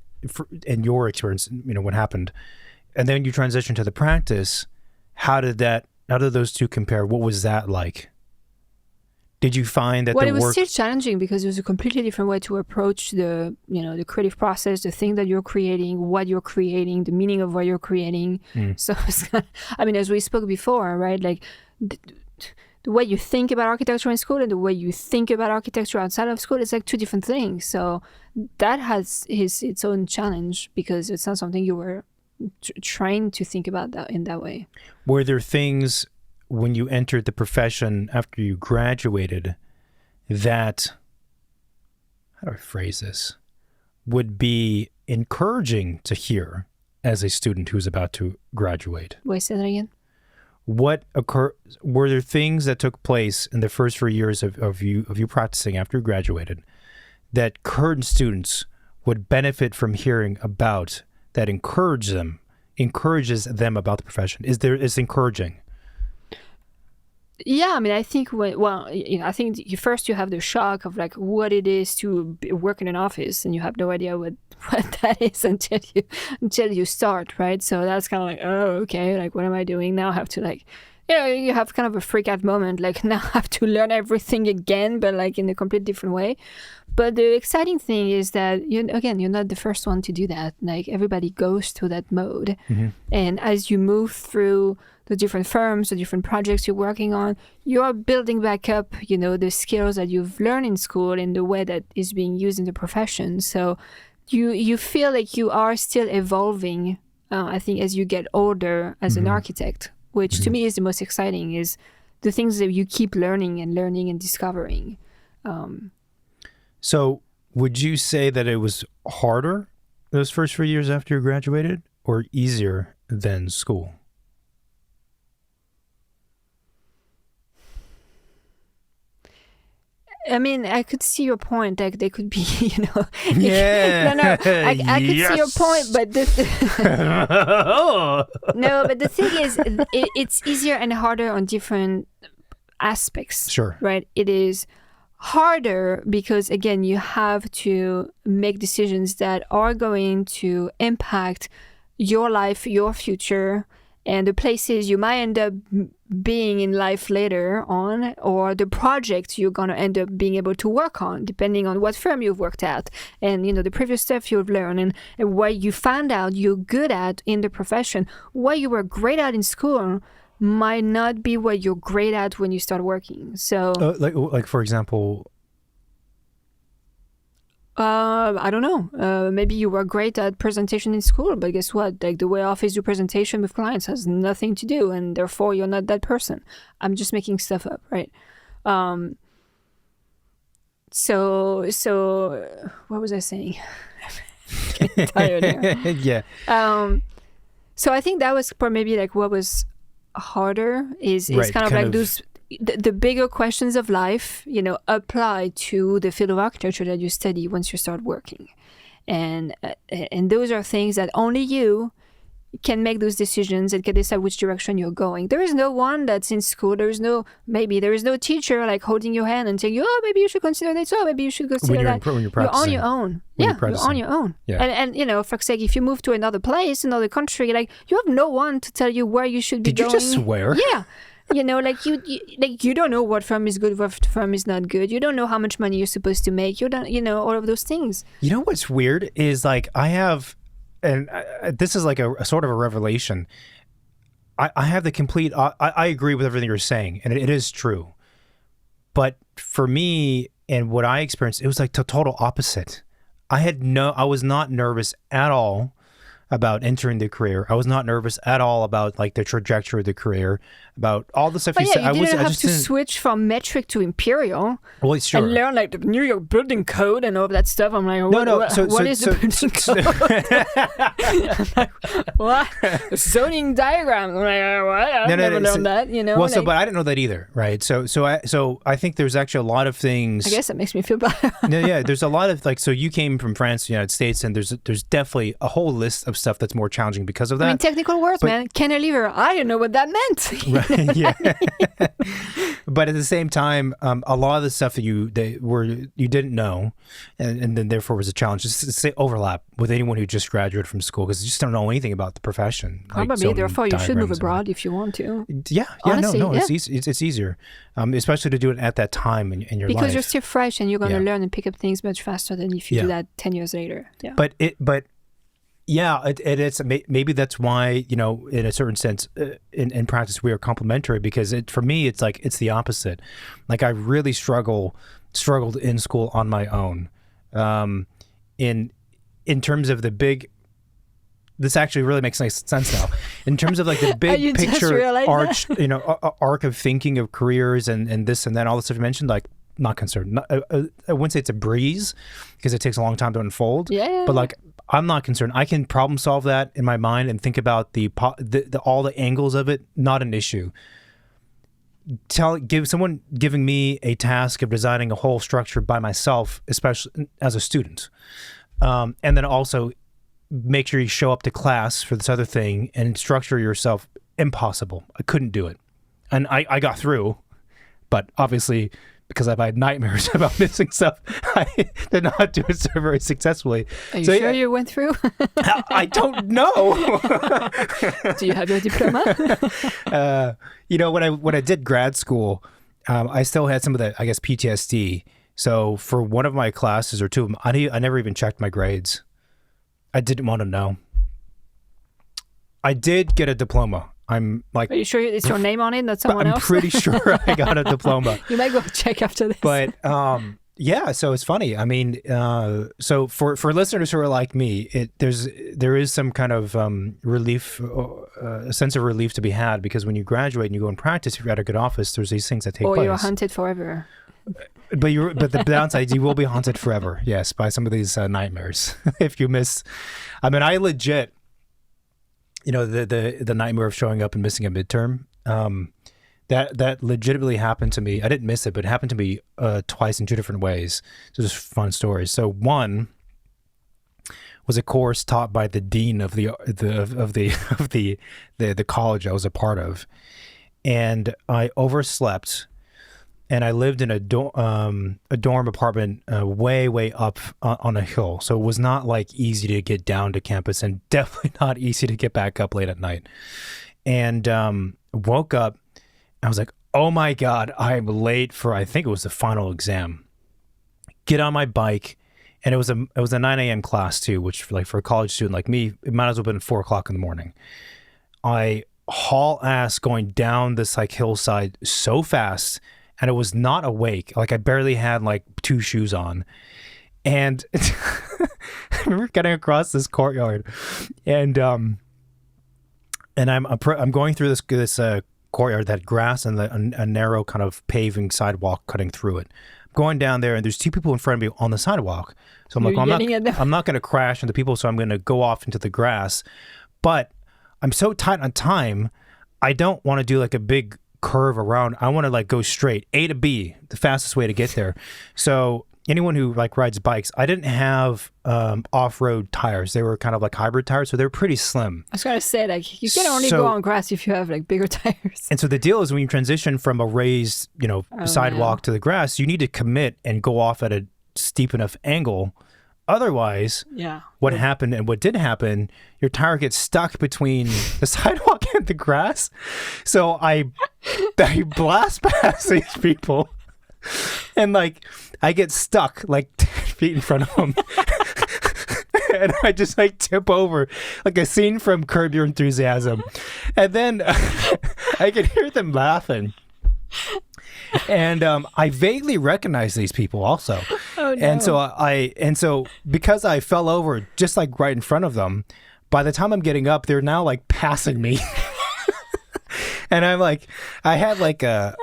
in your experience, what happened, and then you transition to the practice, how did those two compare? What was that like? Did you find that it was still challenging because it was a completely different way to approach the creative process, the thing that you're creating, what you're creating, the meaning of what you're creating. So it's as we spoke before, right? Like the way you think about architecture in school and the way you think about architecture outside of school is like two different things. So that has its own challenge because it's not something you were trying to think about that in that way. Were there things when you entered the profession after you graduated that, how do I phrase this, would be encouraging to hear as a student who's about to graduate? Wait, say that again. Were there things that took place in the first 4 years of you practicing after you graduated that current students would benefit from hearing about, that encourages them about the profession? Is encouraging? Yeah, I mean, I think I think first you have the shock of like what it is to work in an office, and you have no idea what that is until you start, right? So that's kind of like, oh, okay, like what am I doing now? I have to like, you have kind of a freak out moment, like now I have to learn everything again, but like in a complete different way. But the exciting thing is that you're not the first one to do that. Like everybody goes through that mode, and as you move through the different firms, the different projects you're working on, you're building back up, the skills that you've learned in school in the way that is being used in the profession. So you feel like you are still evolving, I think, as you get older as an architect, which to me is the most exciting, is the things that you keep learning and discovering. So would you say that it was harder those first 4 years after you graduated or easier than school? I mean, I could see your point. Like, they could be, Yeah. No, I could see your point, but no, but the thing is, it's easier and harder on different aspects. Sure. Right? It is harder because, again, you have to make decisions that are going to impact your life, your future, and the places you might end up being in life later on, or the projects you're going to end up being able to work on, depending on what firm you've worked at and, the previous stuff you've learned and what you found out you're good at in the profession. What you were great at in school might not be what you're great at when you start working. So, like for example, I don't know. Maybe you were great at presentation in school, but guess what? Like the way office do presentation with clients has nothing to do, and therefore you're not that person. I'm just making stuff up, right? So what was I saying? I'm getting tired here. Yeah. So I think that was maybe like what was harder is Right, kind of like those. The bigger questions of life, apply to the field of architecture that you study once you start working. And those are things that only you can make those decisions and can decide which direction you're going. There is no one that's in school. There is no teacher like holding your hand and telling you, oh, maybe you should consider this. Oh, maybe you should consider that. When you're on your own. You're on your own. Yeah. And for sake, if you move to another place, another country, like you have no one to tell you where you should be going. Did you just swear? Yeah. You don't know what firm is good, what firm is not good. You don't know how much money you're supposed to make. You don't, all of those things. You know what's weird is like I have, and this is like a sort of a revelation. I have the complete, I agree with everything you're saying, and it is true. But for me and what I experienced, it was like the total opposite. I was not nervous at all about entering the career. I was not nervous at all about like the trajectory of the career, about all the stuff you said. You didn't have to didn't switch from metric to imperial. Well, it's sure. And learn like the New York building code and all of that stuff. I'm like, what is the building code? Like, what? Zoning diagram. I'm like, what? I've never learned that. Well, but I didn't know that either, right? So I think there's actually a lot of things. I guess that makes me feel better. Yeah, there's a lot of like. So you came from France, United States, and there's definitely a whole list of stuff that's more challenging because of that. I mean, technical words, man. Cantilever. I didn't know what that meant. Right, yeah. But at the same time, a lot of the stuff that you didn't know, and then therefore was a challenge. Just to say overlap with anyone who just graduated from school because you just don't know anything about the profession. Probably, like therefore you should move abroad if you want to. Yeah, honestly, no, it's easy. It's easier, especially to do it at that time in your life. Because you're still fresh and you're going to learn and pick up things much faster than if you do that 10 years later. Yeah. It's maybe that's why, in a certain sense, in practice, we are complementary because for me, it's like, it's the opposite. Like I really struggled in school on my own. in terms of the big. This actually really makes nice sense now. In terms of like the big picture arch, arc of thinking of careers and this and that, all the stuff you mentioned, like not concerned. I wouldn't say it's a breeze because it takes a long time to unfold. Yeah. But like, I'm not concerned. I can problem solve that in my mind and think about the all the angles of it. Not an issue. Someone giving me a task of designing a whole structure by myself, especially as a student, and then also make sure you show up to class for this other thing and structure yourself. Impossible. I couldn't do it. And I got through, but obviously because I've had nightmares about missing stuff, I did not do it so very successfully. Are you sure you went through? I don't know. Do you have your diploma? When I did grad school, I still had some of the, I guess, PTSD. So for one of my classes or two of them, I never even checked my grades. I didn't want to know. I did get a diploma. I'm like... Are you sure it's your name on it, not someone else? I'm pretty sure I got a diploma. You might go check after this. But yeah, so it's funny. I mean, so for listeners who are like me, there is some kind of relief, a sense of relief to be had, because when you graduate and you go and practice, if you're at a good office, there's these things that take place. Or you're hunted forever. But the downside, you will be haunted forever, yes, by some of these nightmares. If you miss, I mean, I legit, the nightmare of showing up and missing a midterm, that legitimately happened to me. I didn't miss it, but it happened to me twice in two different ways. So just fun stories. So one was a course taught by the dean of the college I was a part of, and I overslept. And I lived in a dorm apartment way up on a hill. So it was not like easy to get down to campus, and definitely not easy to get back up late at night. And woke up, I was like, oh my God, I'm late for, I think it was the final exam. Get on my bike. And it was a 9 a.m. class too, which like for a college student like me, it might as well have been 4 o'clock in the morning. I haul ass going down this like hillside so fast, and it was not awake. Like I barely had like 2 shoes on. And I remember getting across this courtyard, and I'm going through this courtyard that had grass and a narrow kind of paving sidewalk cutting through it. I'm going down there, and there's 2 people in front of me on the sidewalk. So I'm like, well, I'm not going to crash into people, so I'm going to go off into the grass. But I'm so tight on time, I don't want to do like a big curve around. I want to like go straight A to B, the fastest way to get there. So anyone who like rides bikes, I didn't have off-road tires. They were kind of like hybrid tires, so they're pretty slim. I was gonna say, like, you can only go on grass if you have like bigger tires. And so the deal is when you transition from a raised sidewalk to the grass, you need to commit and go off at a steep enough angle. Otherwise, what happened and what did happen, your tire gets stuck between the sidewalk and the grass. So I blast past these people, and like I get stuck like 10 feet in front of them. And I just like tip over like a scene from Curb Your Enthusiasm. And then I can hear them laughing. And I vaguely recognize these people also. Oh, no. And so because I fell over just like right in front of them, by the time I'm getting up, they're now like passing me. And I'm like, I had like a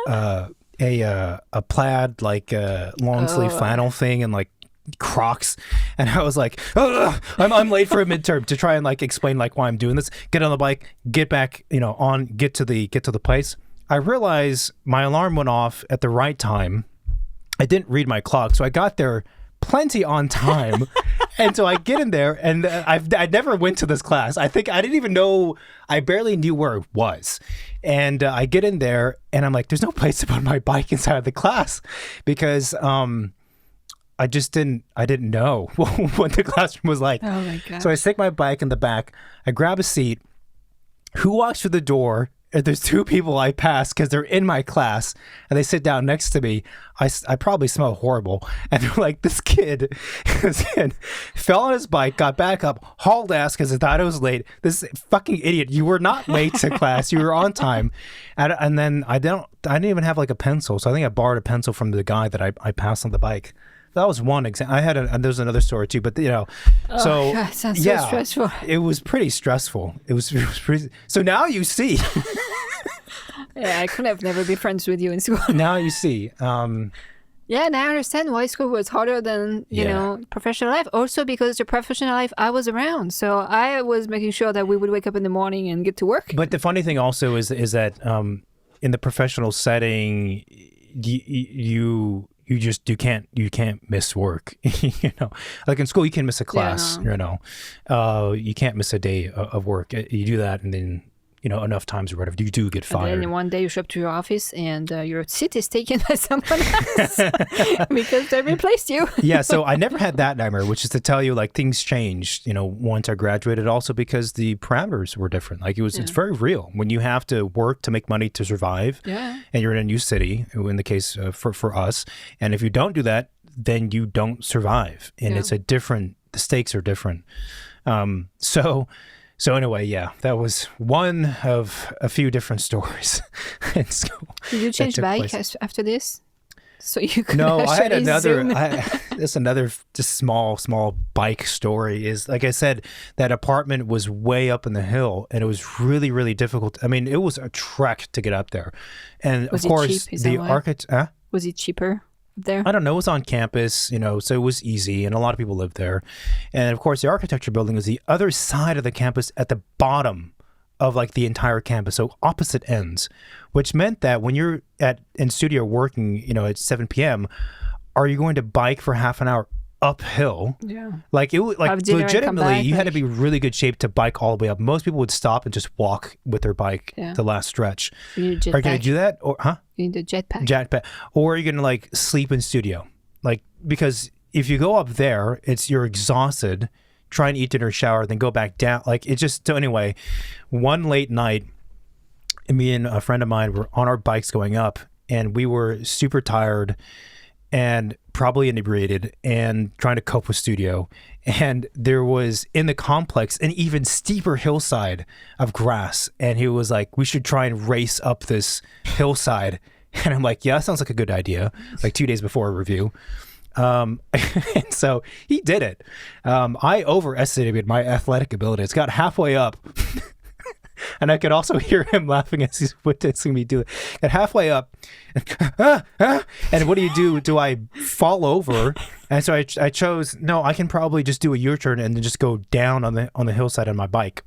plaid like long sleeve flannel thing and like Crocs, and I was like, oh, I'm late for a midterm, to try and like explain like why I'm doing this. Get on the bike, get back, get to the place. I realized my alarm went off at the right time. I didn't read my clock, so I got there plenty on time. And so I get in there, and I never went to this class. I think I didn't even know, I barely knew where it was. And I get in there, and I'm like, there's no place to put my bike inside of the class, because I didn't know what the classroom was like. Oh my God. So I stick my bike in the back, I grab a seat. Who walks through the door? There's 2 people I pass because they're in my class, and they sit down next to me. I probably smell horrible. And they're like, this kid fell on his bike, got back up, hauled ass because I thought it was late. This fucking idiot. You were not late to class. You were on time. And then I didn't even have like a pencil. So I think I borrowed a pencil from the guy that I passed on the bike. that was one example. I had there's another story too, but Oh, so God, sounds so stressful. it was pretty stressful. It was pretty. So now you see. Yeah, I could have never been friends with you in school. Now you see. Yeah, and I understand why school was harder than, you know, professional life. Also because the professional life, I was around. So I was making sure that we would wake up in the morning and get to work. But the funny thing also is that in the professional setting, you can't miss work. Like in school, you can miss a class. Yeah, no. You can't miss a day of work. You do that, and then enough times or whatever, you do get fired. And then one day you show up to your office and your seat is taken by someone else because they replaced you. Yeah, so I never had that nightmare, which is to tell you like things changed, once I graduated, also because the parameters were different. Like it's very real when you have to work to make money to survive. Yeah. And you're in a new city, in the case for us. And if you don't do that, then you don't survive. And the stakes are different. So anyway, yeah, that was one of a few different stories in school. Did you change bike after this? So you could No, I had another. zoom. This another just small bike story. Is like I said, that apartment was way up in the hill, and it was really, really difficult. I mean, it was a trek to get up there, and Was of it course cheap? Is the that why? architect. Was it cheaper there? I don't know. It was on campus, so it was easy, and a lot of people lived there. And of course, the architecture building was the other side of the campus at the bottom of like the entire campus, so opposite ends, which meant that when you're in studio working, at 7 p.m., are you going to bike for half an hour uphill? Yeah. Like it was like Have dinner and come legitimately, back, you had to be really good shape to bike all the way up. Most people would stop and just walk with their bike the last stretch. You need a Are you going jetpack. to do that, or You need a jetpack. jetpack, or are you gonna like sleep in studio? Like, because if you go up there, you're exhausted, try and eat dinner, shower, then go back down. Like it just. So anyway, one late night, me and a friend of mine were on our bikes going up, and we were super tired and probably inebriated and trying to cope with studio. And there was in the complex an even steeper hillside of grass, and he was like, we should try and race up this hillside. And I'm like, yeah, that sounds like a good idea, like 2 days before a review. And so he did it. I overestimated my athletic abilities. Got halfway up and I could also hear him laughing as he's witnessing me do it. Got halfway up and what do? Do I fall over? And so I chose, no, I can probably just do a U-turn and then just go down on the hillside on my bike.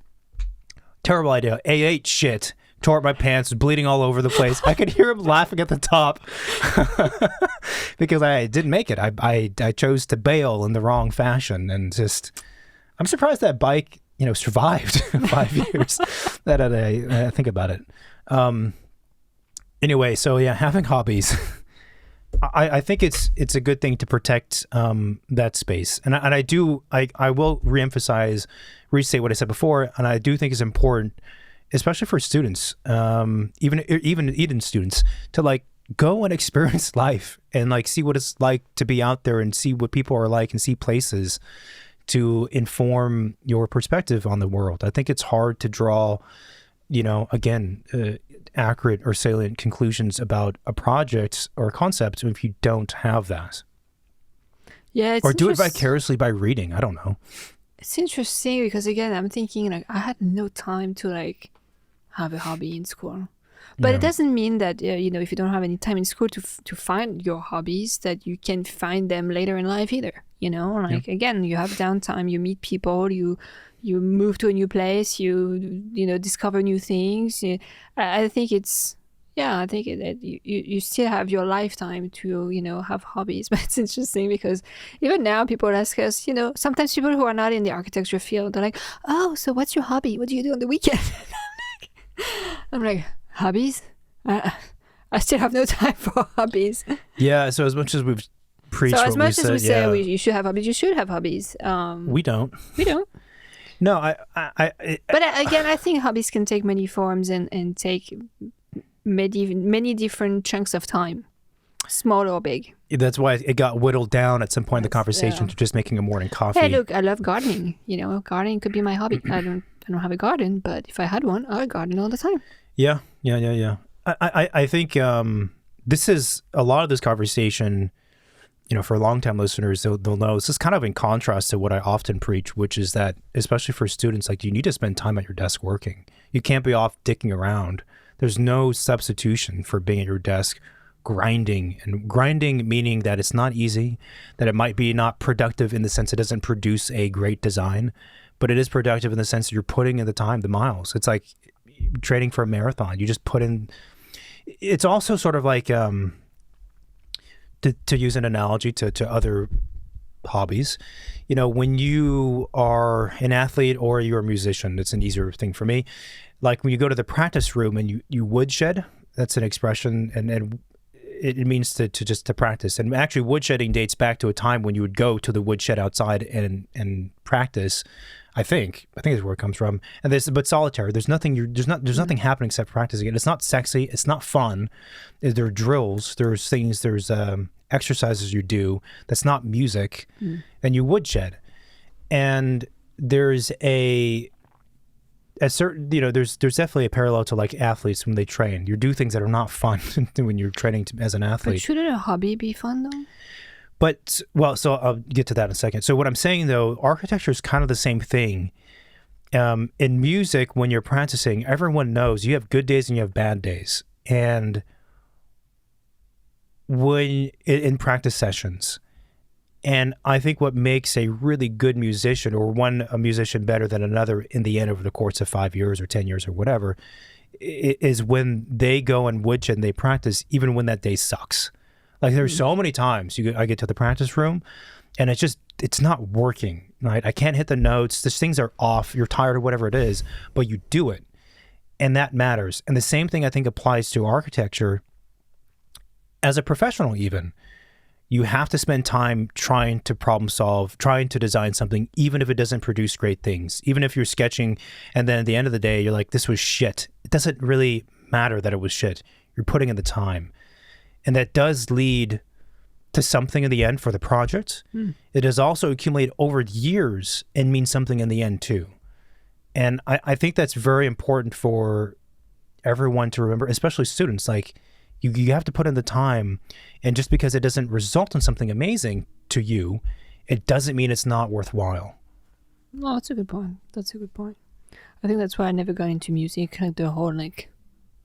Terrible idea. A8 shit. Tore up my pants, bleeding all over the place. I could hear him laughing at the top because I didn't make it. I chose to bail in the wrong fashion, and I'm surprised that bike survived 5 years. That I think about it. Anyway, so yeah, having hobbies. I think it's a good thing to protect that space, and I will restate what I said before, and I do think it's important, especially for students, even students, to like go and experience life and like see what it's like to be out there and see what people are like and see places to inform your perspective on the world. I think it's hard to draw, accurate or salient conclusions about a project or a concept if you don't have that. Yeah, or do it vicariously by reading. I don't know. It's interesting because again, I'm thinking like I had no time to like have a hobby in school, but it doesn't mean that if you don't have any time in school to find your hobbies, that you can find them later in life either. Again, you have downtime, you meet people, you move to a new place, you discover new things. I think it's you still have your lifetime to have hobbies. But it's interesting because even now people ask us, sometimes people who are not in the architecture field, they're like, oh, so what's your hobby? What do you do on the weekend? I'm like, hobbies? I still have no time for hobbies. Yeah, so as much as we've preached so as what much we as we said, say you should have hobbies, you should have hobbies. We don't. We don't. No, But again, I think hobbies can take many forms and take many different chunks of time, small or big. That's why it got whittled down at some point in the conversation to just making a morning coffee. Hey, look, I love gardening. Gardening could be my hobby. I don't have a garden, but if I had one, I would garden all the time. Yeah. I think this is a lot of this conversation for long-time listeners, they'll know this is kind of in contrast to what I often preach, which is that, especially for students, like you need to spend time at your desk working. You can't be off dicking around. There's no substitution for being at your desk grinding, and grinding meaning that it's not easy, that it might be not productive in the sense it doesn't produce a great design, but it is productive in the sense that you're putting in the time, the miles. It's like training for a marathon. You just put in. It's also sort of like, to use an analogy to other hobbies, when you are an athlete or you're a musician, it's an easier thing for me. Like when you go to the practice room and you woodshed, that's an expression, and it means to practice. And actually, woodshedding dates back to a time when you would go to the woodshed outside and practice. I think is where it comes from. And but solitary. There's nothing happening except practicing it. It's not sexy. It's not fun. There are drills. There's things. There's exercises you do. That's not music. And you woodshed. And there's a certain, there's definitely a parallel to like athletes when they train. You do things that are not fun when you're training as an athlete. But shouldn't a hobby be fun though? But, so I'll get to that in a second. So what I'm saying though, architecture is kind of the same thing. In music, when you're practicing, everyone knows you have good days and you have bad days. And in practice sessions, and I think what makes a really good musician, or a musician better than another in the end over the course of 5 years or 10 years or whatever, is when they go and woodshed and they practice even when that day sucks. Like there's so many times I get to the practice room and it's not working, right? I can't hit the notes. These things are off. You're tired or whatever it is, but you do it. And that matters. And the same thing I think applies to architecture as a professional even. You have to spend time trying to problem solve, trying to design something, even if it doesn't produce great things. Even if you're sketching and then at the end of the day, you're like, this was shit. It doesn't really matter that it was shit. You're putting in the time. And that does lead to something in the end for the project. It does also accumulate over years and mean something in the end too. And I think that's very important for everyone to remember, especially students. Like you have to put in the time, and just because it doesn't result in something amazing to you, it doesn't mean it's not worthwhile. No, that's a good point. I think that's why I never got into music, like the whole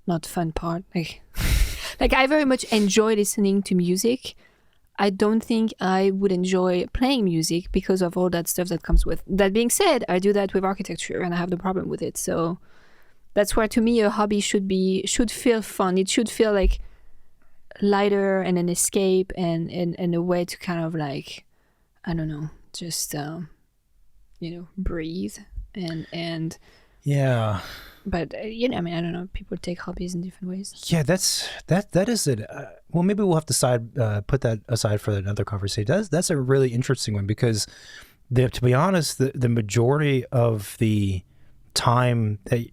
not fun part. Like I very much enjoy listening to music. I don't think I would enjoy playing music because of all that stuff that comes with. That being said, I do that with architecture and I have the problem with it. So that's why to me a hobby should feel fun. It should feel like lighter and an escape and a way to kind of like, I don't know, just breathe and yeah. But I mean, I don't know. People take hobbies in different ways. Yeah, that is it. Well, maybe we'll have to put that aside for another conversation. That's a really interesting one because, to be honest, the majority of the time that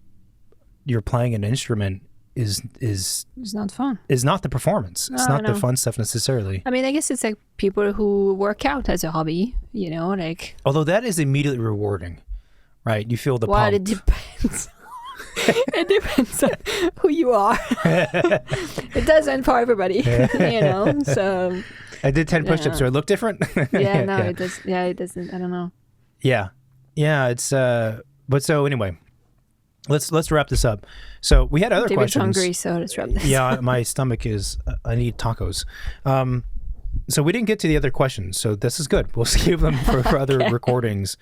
you're playing an instrument is it's not fun. Is not the performance. No, it's not the fun stuff necessarily. I mean, I guess it's like people who work out as a hobby. Like. Although that is immediately rewarding, right? You feel the pump. Well, it depends. It depends on who you are. It doesn't for everybody, so I did 10 push-ups. Do I look different? It does. Yeah, it doesn't. I don't know. Yeah, it's but so anyway, let's wrap this up. So we had other David's questions. Hungry, so let's wrap this. Yeah, my stomach is. I need tacos. So we didn't get to the other questions. So this is good. We'll save them for other recordings.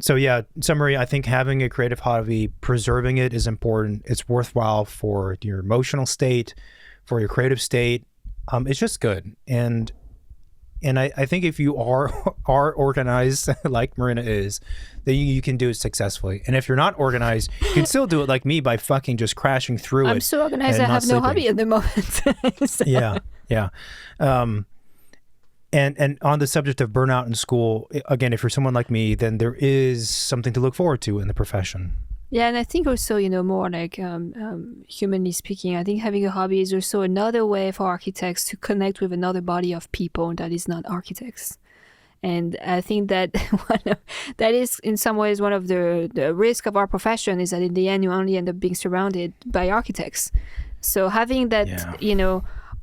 So yeah, summary, I think having a creative hobby, preserving it is important. It's worthwhile for your emotional state, for your creative state. It's just good. And I think if you are organized like Marina is, then you can do it successfully. And if you're not organized, you can still do it like me by fucking just crashing through it. I'm so organized I have no hobby at the moment. So. Yeah. And on the subject of burnout in school, again, if you're someone like me, then there is something to look forward to in the profession. Yeah, and I think also, more like humanly speaking, I think having a hobby is also another way for architects to connect with another body of people that is not architects. And I think that that is in some ways one of the risk of our profession is that in the end you only end up being surrounded by architects. So having that,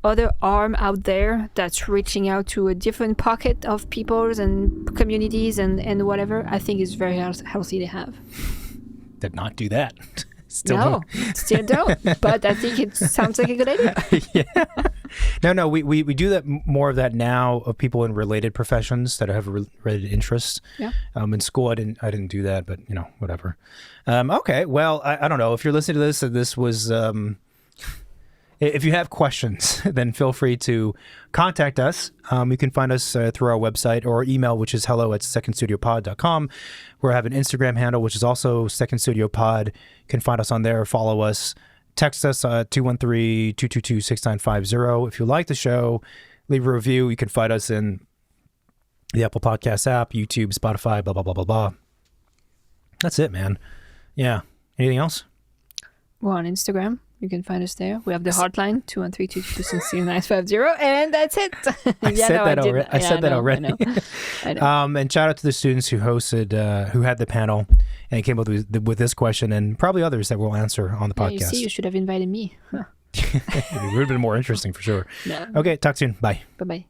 other arm out there that's reaching out to a different pocket of peoples and communities and whatever, I think is very healthy to have. Did not do that. Still don't. But I think it sounds like a good idea. Yeah. No, we do that, more of that now, of people in related professions that have related interests. Yeah. In school, I didn't do that, but whatever. Okay. Well, I don't know if you're listening to this, and this was, if you have questions, then feel free to contact us. You can find us through our website or email, which is hello@secondstudiopod.com. We have an Instagram handle, which is also Second Studio Pod. You can find us on there, follow us, text us 213-222-6950. If you like the show, leave a review. You can find us in the Apple Podcasts app, YouTube, Spotify, blah, blah, blah, blah, blah. That's it, man. Yeah. Anything else? We're on Instagram. You can find us there. We have the hotline, 213-222-6950, and that's it. I said that already. I know. And shout out to the students who hosted, who had the panel and came up with this question, and probably others that we'll answer on the podcast. You see, you should have invited me. Huh. It would have been more interesting for sure. No. Okay, talk soon. Bye. Bye-bye.